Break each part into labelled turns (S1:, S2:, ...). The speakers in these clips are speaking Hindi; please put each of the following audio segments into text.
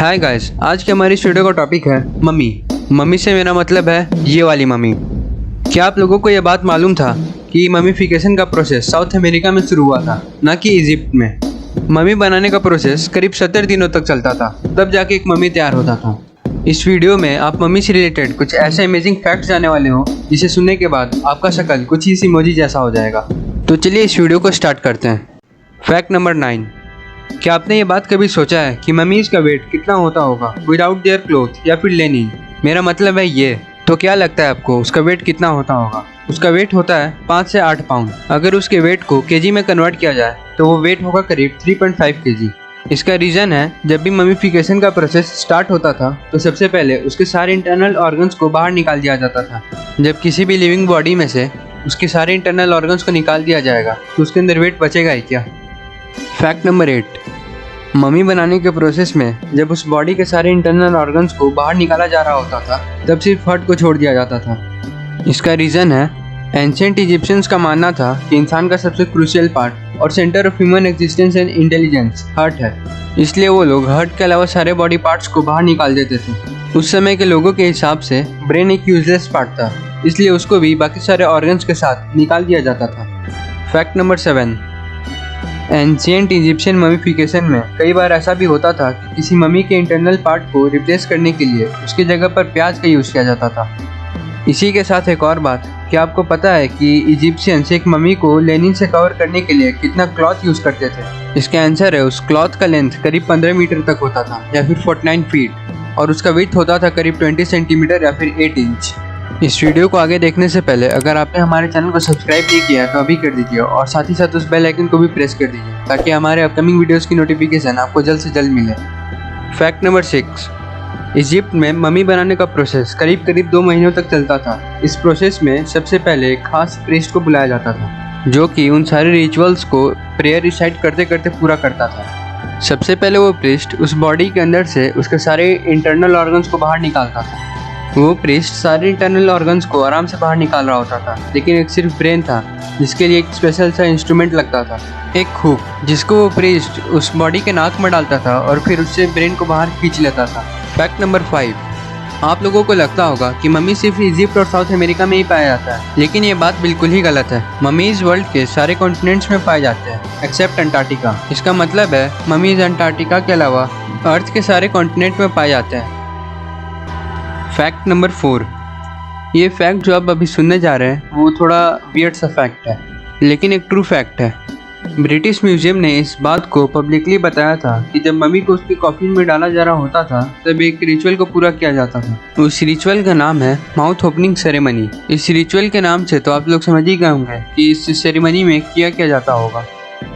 S1: हाय गाइस, आज के हमारी इस वीडियो का टॉपिक है मम्मी। मम्मी से मेरा मतलब है ये वाली मम्मी। क्या आप लोगों को ये बात मालूम था कि ममीफिकेशन का प्रोसेस साउथ अमेरिका में शुरू हुआ था, ना कि इजिप्ट में। मम्मी बनाने का प्रोसेस करीब 70 दिनों तक चलता था, तब जाके एक मम्मी तैयार होता था। इस वीडियो में आप मम्मी से रिलेटेड कुछ ऐसे अमेजिंग फैक्ट्स जानने वाले हो जिसे सुनने के बाद आपका शक्ल कुछ इस इमोजी जैसा हो जाएगा। तो चलिए इस वीडियो को स्टार्ट करते हैं। Fact number 9। क्या आपने ये बात कभी सोचा है कि ममीज का वेट कितना होता होगा विदाउट देयर क्लोथ या फिर लेनिंग? मेरा मतलब है ये। तो क्या लगता है आपको उसका वेट कितना होता होगा? उसका वेट होता है 5 से 8 पाउंड। अगर उसके वेट को केजी में कन्वर्ट किया जाए तो वो वेट होगा करीब 3.5 केजी। इसका रीज़न है, जब भी ममीफिकेशन का प्रोसेस स्टार्ट होता था तो सबसे पहले उसके सारे इंटरनल ऑर्गन्स को बाहर निकाल दिया जाता था। जब किसी भी लिविंग बॉडी में से उसके सारे इंटरनल ऑर्गन्स को निकाल दिया जाएगा तो उसके अंदर वेट बचेगा ही क्या। Fact number 8। मम्मी बनाने के प्रोसेस में जब उस बॉडी के सारे इंटरनल ऑर्गन्स को बाहर निकाला जा रहा होता था तब सिर्फ हार्ट को छोड़ दिया जाता था। इसका रीज़न है, एंशिएंट इजिप्शियंस का मानना था कि इंसान का सबसे क्रूशियल पार्ट और centre of human existence and intelligence heart है, इसलिए वो लोग हार्ट के अलावा सारे बॉडी पार्ट्स को बाहर निकाल देते थे। उस समय के लोगों के हिसाब से ब्रेन एक यूजलेस पार्ट था, इसलिए उसको भी बाकी सारे ऑर्गन्स के साथ निकाल दिया जाता था। Fact number 7। Ancient Egyptian mummification में कई बार ऐसा भी होता था कि किसी मम्मी के इंटरनल पार्ट को रिप्लेस करने के लिए उसकी जगह पर प्याज का यूज़ किया जाता था। इसी के साथ एक और बात, क्या आपको पता है कि इजिप्शियंस एक मम्मी को लेनिन से कवर करने के लिए कितना क्लॉथ यूज़ करते थे? इसका आंसर है, उस क्लॉथ का लेंथ करीब 15 मीटर तक होता था या फिर 49 फीट, और उसका विड्थ होता था करीब 20 सेंटीमीटर या फिर 8 इंच। इस वीडियो को आगे देखने से पहले अगर आपने हमारे चैनल को सब्सक्राइब नहीं किया तो अभी कर दीजिए, और साथ ही साथ उस बेल आइकन को भी प्रेस कर दीजिए ताकि हमारे अपकमिंग वीडियोस की नोटिफिकेशन आपको जल्द से जल्द मिले। Fact number 6। इजिप्ट में मम्मी बनाने का प्रोसेस करीब 2 महीनों तक चलता था। इस प्रोसेस में सबसे पहले एक खास प्रीस्ट को बुलाया जाता था जो कि उन सारे रिचुअल्स को प्रेयर रिसाइट करते करते पूरा करता था। सबसे पहले वो प्रीस्ट उस बॉडी के अंदर से उसके सारे इंटरनल ऑर्गन्स को बाहर निकालता था। वो प्रीस्ट सारे इंटरनल ऑर्गन्स को आराम से बाहर निकाल रहा होता था, लेकिन एक सिर्फ ब्रेन था जिसके लिए एक स्पेशल सा इंस्ट्रूमेंट लगता था, एक हुक, जिसको वो प्रीस्ट उस बॉडी के नाक में डालता था और फिर उससे ब्रेन को बाहर खींच लेता था। Fact number 5। आप लोगों को लगता होगा कि मम्मी सिर्फ इजिप्ट और साउथ अमेरिका में ही पाया जाता है, लेकिन ये बात बिल्कुल ही गलत है। मम्मीज वर्ल्ड के सारे कॉन्टिनेंट्स में पाए जाते हैं एक्सेप्ट अंटार्कटिका। इसका मतलब है मम्मीज अंटार्कटिका के अलावा अर्थ के सारे कॉन्टिनेंट में पाए जाते हैं। Fact number 4। ये फैक्ट जो आप अभी सुनने जा रहे हैं वो थोड़ा वियर्ड सा फैक्ट है, लेकिन एक ट्रू फैक्ट है। ब्रिटिश म्यूजियम ने इस बात को पब्लिकली बताया था कि जब मम्मी को उसके कॉफिन में डाला जा रहा होता था तब एक रिचुअल को पूरा किया जाता था। उस रिचुअल का नाम है माउथ ओपनिंग सेरेमनी। इस रिचुअल के नाम से तो आप लोग समझ ही गए होंगे कि इस सेरेमनी में क्या जाता होगा।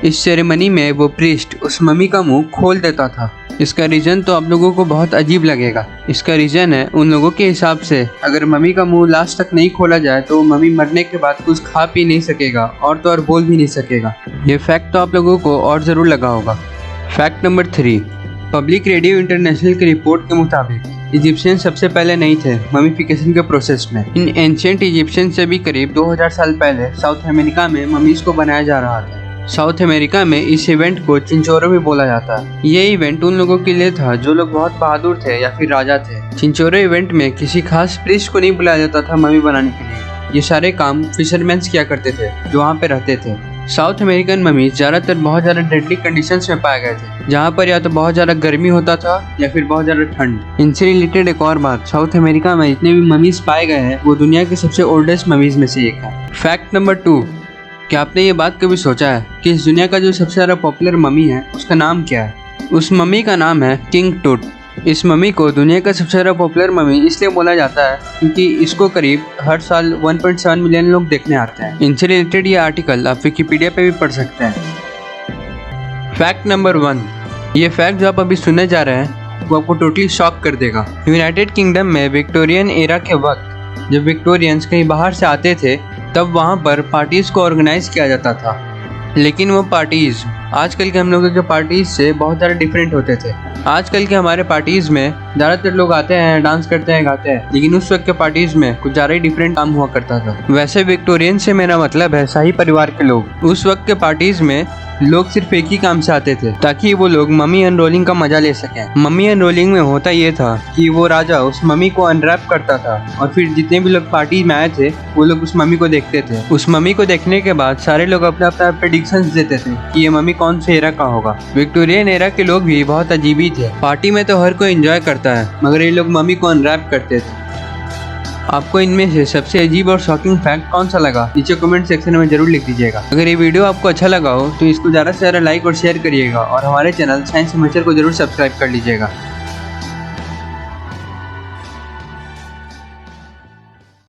S1: इस सेरेमनी में वो प्रीस्ट उस मम्मी का मुंह खोल देता था। इसका रीज़न तो आप लोगों को बहुत अजीब लगेगा। इसका रीज़न है, उन लोगों के हिसाब से अगर मम्मी का मुंह लास्ट तक नहीं खोला जाए तो मम्मी मरने के बाद कुछ खा पी नहीं सकेगा और तो और बोल भी नहीं सकेगा। ये फैक्ट तो आप लोगों को और ज़रूर लगा होगा। Fact number 3। Public radio international की रिपोर्ट के मुताबिक इजिप्शियन सबसे पहले नहीं थे ममीफिकेशन के प्रोसेस में। इन एंशिएंट इजिप्शियन से भी करीब 2000 साल पहले साउथ अमेरिका में मम्मीज को बनाया जा रहा था। साउथ अमेरिका में इस इवेंट को चिंचोरो भी बोला जाता है। ये इवेंट उन लोगों के लिए था जो लोग बहुत बहादुर थे या फिर राजा थे। चिंचोरो इवेंट में किसी खास प्रीस्ट को नहीं बुलाया जाता था मम्मी बनाने के लिए। ये सारे काम फिशरमैन्स किया करते थे जो वहाँ पे रहते थे। साउथ अमेरिकन मम्मी ज़्यादातर बहुत ज़्यादा डेडली कंडीशंस में पाए गए थे, जहाँ पर या तो बहुत ज़्यादा गर्मी होता था या फिर बहुत ज़्यादा ठंड। इनसे रिलेटेड एक और बात, साउथ अमेरिका में जितने भी मम्मीज पाए गए हैं वो दुनिया के सबसे ओल्डेस्ट मम्मीज में से एक है। Fact number 2। क्या आपने ये बात कभी सोचा है कि इस दुनिया का जो सबसे ज़्यादा पॉपुलर मम्मी है उसका नाम क्या है? उस मम्मी का नाम है किंग टूट। इस मम्मी को दुनिया का सबसे ज़्यादा पॉपुलर मम्मी इसलिए बोला जाता है क्योंकि इसको करीब हर साल 1.7 मिलियन लोग देखने आते हैं। इनसे रिलेटेड ये आर्टिकल आप विकिपीडिया पे भी पढ़ सकते हैं। Fact number 1। ये फैक्ट जो आप अभी सुनने जा रहे हैं वो आपको टोटली शॉक कर देगा। यूनाइटेड किंगडम में विक्टोरियन एरा के वक्त जब विक्टोरियंस कहीं बाहर से आते थे तब वहाँ पर पार्टीज़ को ऑर्गेनाइज किया जाता था, लेकिन वो पार्टीज़ आजकल के हम लोगों के पार्टीज़ से बहुत ज़्यादा डिफरेंट होते थे। आजकल के हमारे पार्टीज़ में ज़्यादातर लोग आते हैं, डांस करते हैं, गाते हैं, लेकिन उस वक्त के पार्टीज़ में कुछ ज़्यादा ही डिफरेंट काम हुआ करता था। वैसे विक्टोरियन से मेरा मतलब है शाही परिवार के लोग। उस वक्त के पार्टीज़ में लोग सिर्फ एक ही काम से आते थे, ताकि वो लोग मम्मी अनरोलिंग का मजा ले सकें। मम्मी अनरोलिंग में होता ये था कि वो राजा उस मम्मी को अनरैप करता था और फिर जितने भी लोग पार्टी में आए थे वो लोग उस मम्मी को देखते थे। उस मम्मी को देखने के बाद सारे लोग अपना अपना प्रेडिक्शंस देते थे कि ये मम्मी कौन से एरा का होगा। विक्टोरियन एरा के लोग भी बहुत अजीब ही थे। पार्टी में तो हर कोई एंजॉय करता है, मगर ये लोग मम्मी को अनरैप करते थे। आपको इनमें से सबसे अजीब और शॉकिंग फैक्ट कौन सा लगा, नीचे कमेंट सेक्शन में जरूर लिख दीजिएगा। अगर ये वीडियो आपको अच्छा लगा हो तो इसको ज़्यादा से ज़्यादा लाइक और शेयर करिएगा और हमारे चैनल साइंस सिग्नेचर को जरूर सब्सक्राइब कर लीजिएगा।